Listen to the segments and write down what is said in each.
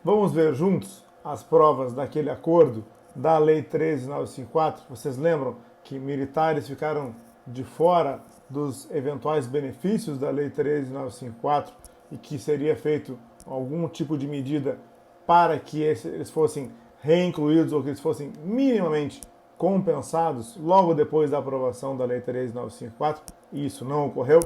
Vamos ver juntos as provas daquele acordo da Lei 13.954. Vocês lembram que militares ficaram de fora dos eventuais benefícios da Lei 13.954 e que seria feito algum tipo de medida para que eles fossem reincluídos ou que eles fossem minimamente compensados logo depois da aprovação da Lei 13.954, e isso não ocorreu.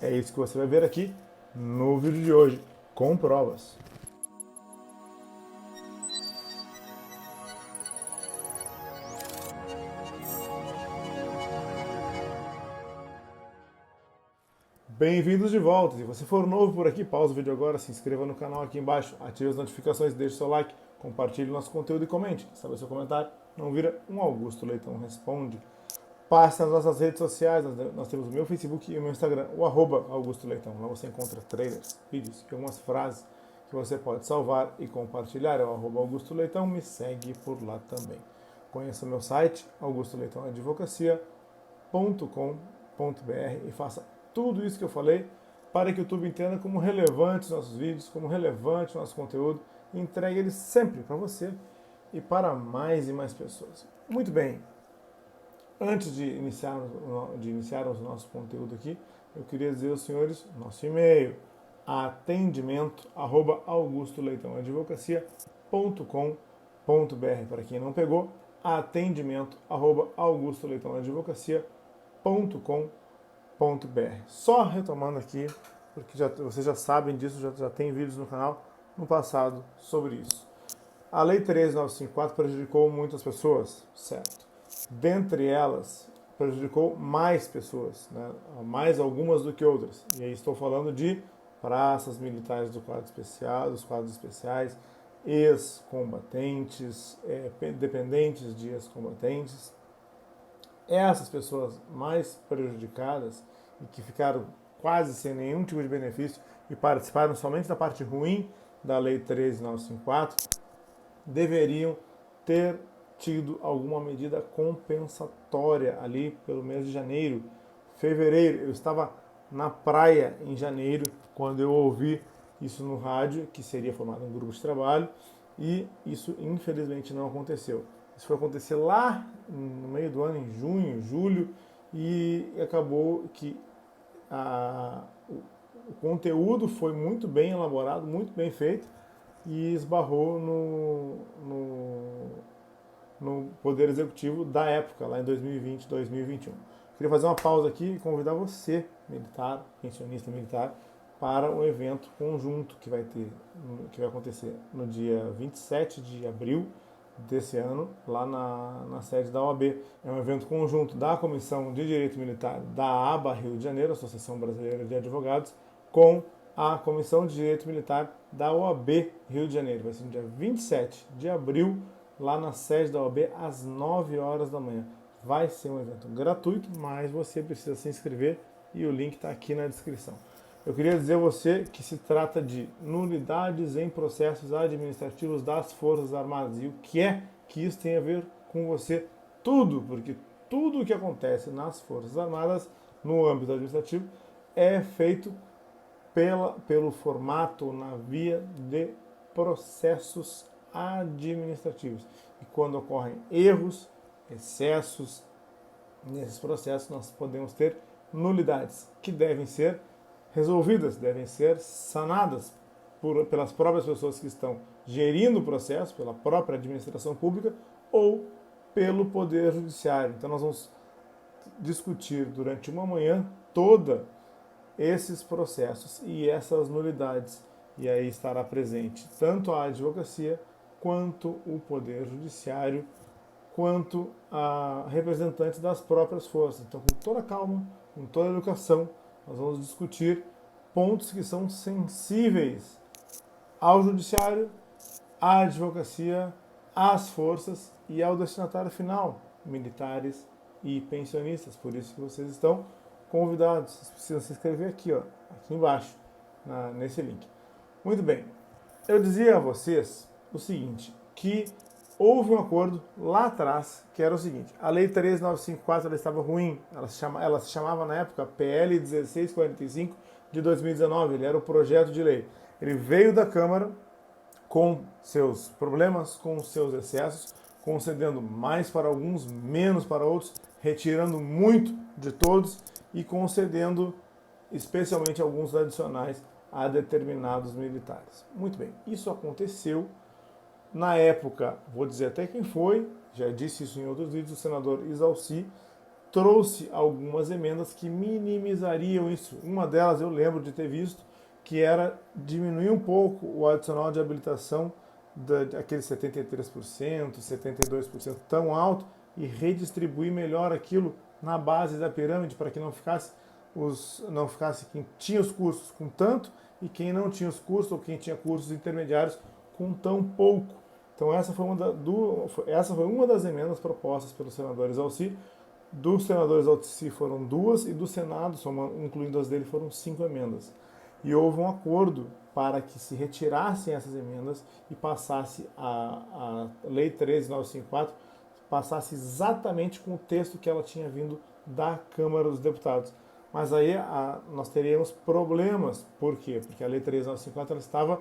É isso que você vai ver aqui no vídeo de hoje, com provas. Bem-vindos de volta. Se você for novo por aqui, pausa o vídeo agora, se inscreva no canal aqui embaixo, ative as notificações, deixe seu like, compartilhe nosso conteúdo e comente. Sabe seu comentário? Não vira um Augusto Leitão Responde. Passe nas nossas redes sociais, nós temos o meu Facebook e o meu Instagram, o @Augusto Leitão. Lá você encontra trailers, vídeos e algumas frases que você pode salvar e compartilhar. É o @Augusto Leitão, me segue por lá também. Conheça o meu site, augustoleitãoadvocacia.com.br, e faça tudo isso que eu falei para que o YouTube entenda como relevantes nossos vídeos, como relevante o nosso conteúdo, e entregue ele sempre para você e para mais e mais pessoas. Muito bem. Antes de iniciarmos o nosso conteúdo aqui, eu queria dizer aos senhores nosso e-mail, atendimento@augustoleitãoadvocacia.com.br. Para quem não pegou, atendimento@augustoleitãoadvocacia.com.br. Só retomando aqui, porque vocês já sabem disso, já tem vídeos no canal no passado sobre isso. A Lei 13.954 prejudicou muitas pessoas, certo? Dentre elas, prejudicou mais pessoas, né? Mais algumas do que outras. E aí estou falando de praças militares do quadro especial, dos quadros especiais, ex-combatentes, dependentes de ex-combatentes. Essas pessoas mais prejudicadas e que ficaram quase sem nenhum tipo de benefício e participaram somente da parte ruim da Lei 13.954, deveriam ter tido alguma medida compensatória ali pelo mês de janeiro, fevereiro. Eu estava na praia em janeiro quando eu ouvi isso no rádio, que seria formado um grupo de trabalho, e isso infelizmente não aconteceu. Isso foi acontecer lá no meio do ano, em junho, julho, e acabou que o conteúdo foi muito bem elaborado, muito bem feito, e esbarrou no Poder Executivo da época, lá em 2020, 2021. Queria fazer uma pausa aqui e convidar você, militar, pensionista militar, para um evento conjunto que vai acontecer no dia 27 de abril desse ano, lá na sede da OAB. É um evento conjunto da Comissão de Direito Militar da ABA Rio de Janeiro, Associação Brasileira de Advogados, com a Comissão de Direito Militar da OAB Rio de Janeiro. Vai ser no dia 27 de abril, lá na sede da OAB, às 9 horas da manhã. Vai ser um evento gratuito, mas você precisa se inscrever e o link está aqui na descrição. Eu queria dizer a você que se trata de nulidades em processos administrativos das Forças Armadas. E o que é que isso tem a ver com você? Tudo, porque tudo o que acontece nas Forças Armadas, no âmbito administrativo, é feito pelo formato na via de processos administrativos. E quando ocorrem erros, excessos nesses processos, nós podemos ter nulidades que devem ser resolvidas, devem ser sanadas pelas próprias pessoas que estão gerindo o processo, pela própria administração pública ou pelo Poder Judiciário. Então nós vamos discutir durante uma manhã toda esses processos e essas nulidades. E aí estará presente tanto a advocacia, quanto o Poder Judiciário, quanto a representantes das próprias forças. Então, com toda calma, com toda educação, nós vamos discutir pontos que são sensíveis ao Judiciário, à advocacia, às forças e ao destinatário final, militares e pensionistas. Por isso que vocês estão convidados. Vocês precisam se inscrever aqui, ó, aqui embaixo, nesse link. Muito bem. Eu dizia a vocês o seguinte, que houve um acordo lá atrás, que era o seguinte: a Lei 13.954 ela estava ruim, ela se chamava na época PL 1645 de 2019, ele era o projeto de lei. Ele veio da Câmara, com seus problemas, com seus excessos, concedendo mais para alguns, menos para outros, retirando muito de todos e concedendo especialmente alguns adicionais a determinados militares. Muito bem, isso aconteceu. Na época, vou dizer até quem foi, já disse isso em outros vídeos, o senador Isalci trouxe algumas emendas que minimizariam isso. Uma delas eu lembro de ter visto, que era diminuir um pouco o adicional de habilitação daqueles 73%, 72% tão alto e redistribuir melhor aquilo na base da pirâmide para que não ficasse quem tinha os cursos com tanto e quem não tinha os cursos ou quem tinha cursos intermediários com tão pouco. Então essa foi uma das emendas propostas pelo senador Isalci. Dos senadores Isalci foram 2 e do Senado, incluindo as dele, foram 5 emendas. E houve um acordo para que se retirassem essas emendas e passasse a Lei 13.954, passasse exatamente com o texto que ela tinha vindo da Câmara dos Deputados. Mas aí nós teríamos problemas. Por quê? Porque a Lei 13.954 ela estava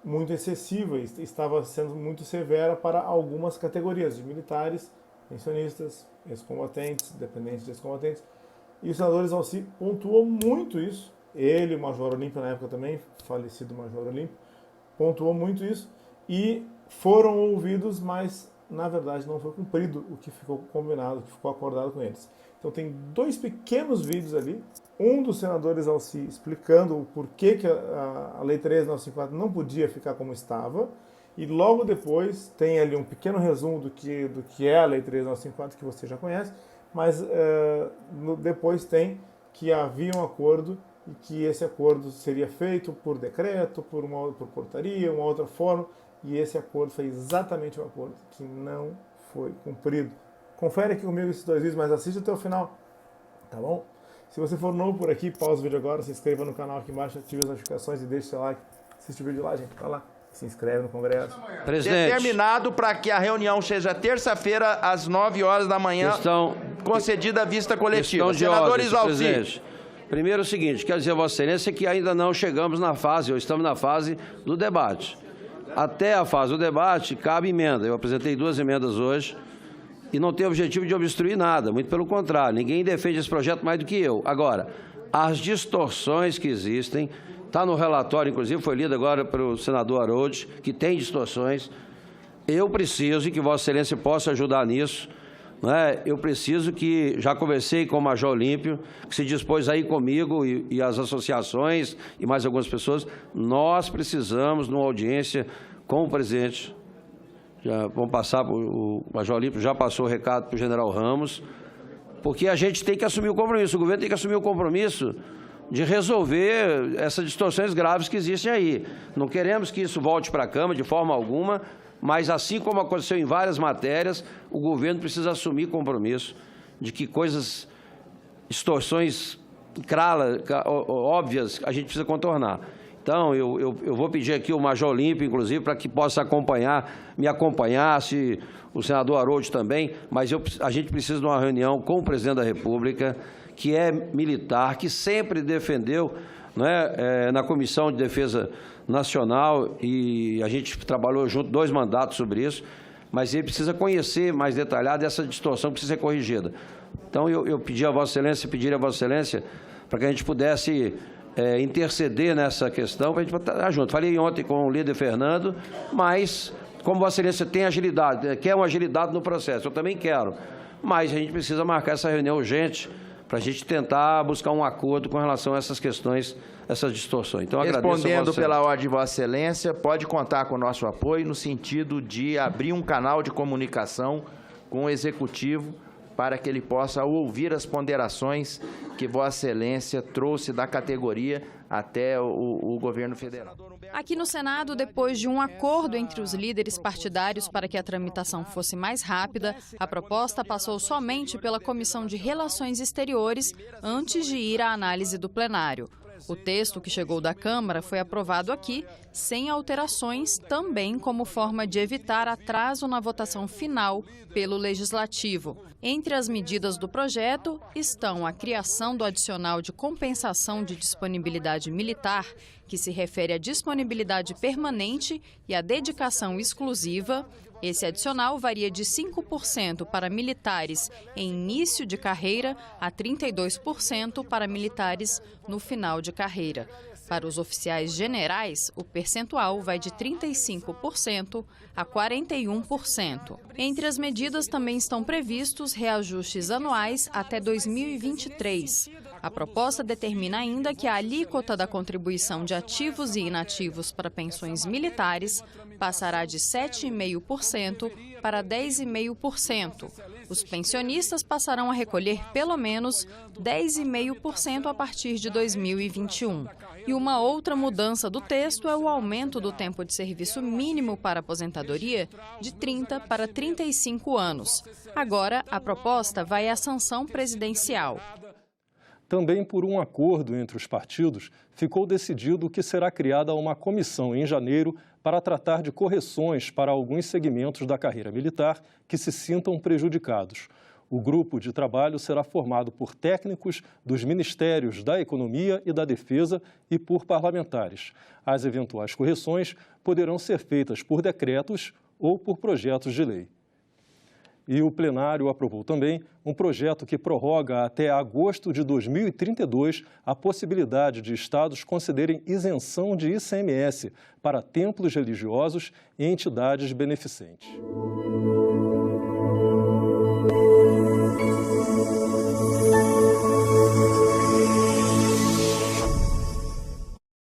muito excessiva, estava sendo muito severa para algumas categorias de militares, pensionistas, ex-combatentes, dependentes de ex-combatentes. E o senador Isalci pontuou muito isso. Ele, o Major Olímpio, na época também, falecido Major Olímpio, pontuou muito isso. E foram ouvidos, mas na verdade não foi cumprido o que ficou combinado, o que ficou acordado com eles. Então tem 2 pequenos vídeos ali, um do senador Isalci explicando o porquê que a Lei 13.954 não podia ficar como estava, e logo depois tem ali um pequeno resumo do que é a Lei 13.954, que você já conhece, mas depois tem que havia um acordo e que esse acordo seria feito por decreto, por portaria, uma outra forma, e esse acordo foi exatamente um acordo que não foi cumprido. Confere aqui comigo esses 2 vídeos, mas assiste até o final, tá bom? Se você for novo por aqui, pausa o vídeo agora, se inscreva no canal aqui embaixo, ative as notificações e deixe seu like. Assiste o vídeo lá, gente, tá lá. Se inscreve no Congresso. Presidente. Determinado para que a reunião seja terça-feira, às 9 horas da manhã, concedida a vista coletiva. Senador Isalci. Primeiro é o seguinte, quero dizer a Vossa Excelência que ainda não chegamos na fase, ou estamos na fase do debate. Até a fase do debate, cabe emenda. Eu apresentei 2 emendas hoje e não tenho objetivo de obstruir nada, muito pelo contrário, ninguém defende esse projeto mais do que eu. Agora, as distorções que existem, está no relatório, inclusive foi lido agora pelo senador Harold, que tem distorções. Eu preciso, e que Vossa Excelência possa ajudar nisso, né? Eu preciso que, já conversei com o Major Olímpio, que se dispôs aí comigo e as associações e mais algumas pessoas, nós precisamos, numa audiência com o presidente, já vamos passar, o Major Olímpio já passou o recado para o general Ramos, porque a gente tem que assumir o compromisso, o governo tem que assumir o compromisso de resolver essas distorções graves que existem aí. Não queremos que isso volte para a Câmara de forma alguma, mas assim como aconteceu em várias matérias, o governo precisa assumir compromisso de que distorções óbvias, a gente precisa contornar. Então, eu vou pedir aqui o Major Olímpio, inclusive, para que possa me acompanhar, se o senador Harold também, mas a gente precisa de uma reunião com o presidente da República, que é militar, que sempre defendeu, né, na Comissão de Defesa Nacional, e a gente trabalhou junto 2 mandatos sobre isso, mas ele precisa conhecer mais detalhado essa distorção que precisa ser corrigida. Então, eu pediria a Vossa Excelência, para que a gente pudesse interceder nessa questão, para a gente estar junto. Falei ontem com o líder Fernando, mas, como Vossa Excelência tem agilidade, quer uma agilidade no processo, eu também quero, mas a gente precisa marcar essa reunião urgente para a gente tentar buscar um acordo com relação a essas questões, essas distorções. Então, respondendo pela ordem de Vossa Excelência, pode contar com o nosso apoio no sentido de abrir um canal de comunicação com o Executivo para que ele possa ouvir as ponderações que Vossa Excelência trouxe da categoria até o governo federal. Aqui no Senado, depois de um acordo entre os líderes partidários para que a tramitação fosse mais rápida, a proposta passou somente pela Comissão de Relações Exteriores antes de ir à análise do plenário. O texto que chegou da Câmara foi aprovado aqui, sem alterações, também como forma de evitar atraso na votação final pelo Legislativo. Entre as medidas do projeto estão a criação do adicional de compensação de disponibilidade militar, que se refere à disponibilidade permanente e à dedicação exclusiva. Esse adicional varia de 5% para militares em início de carreira a 32% para militares no final de carreira. Para os oficiais generais, o percentual vai de 35% a 41%. Entre as medidas também estão previstos reajustes anuais até 2023. A proposta determina ainda que a alíquota da contribuição de ativos e inativos para pensões militares passará de 7,5% para 10,5%. Os pensionistas passarão a recolher pelo menos 10,5% a partir de 2021. E uma outra mudança do texto é o aumento do tempo de serviço mínimo para aposentadoria de 30 para 35 anos. Agora, a proposta vai à sanção presidencial. Também por um acordo entre os partidos, ficou decidido que será criada uma comissão em janeiro para tratar de correções para alguns segmentos da carreira militar que se sintam prejudicados. O grupo de trabalho será formado por técnicos dos Ministérios da Economia e da Defesa e por parlamentares. As eventuais correções poderão ser feitas por decretos ou por projetos de lei. E o plenário aprovou também um projeto que prorroga até agosto de 2032 a possibilidade de estados concederem isenção de ICMS para templos religiosos e entidades beneficentes.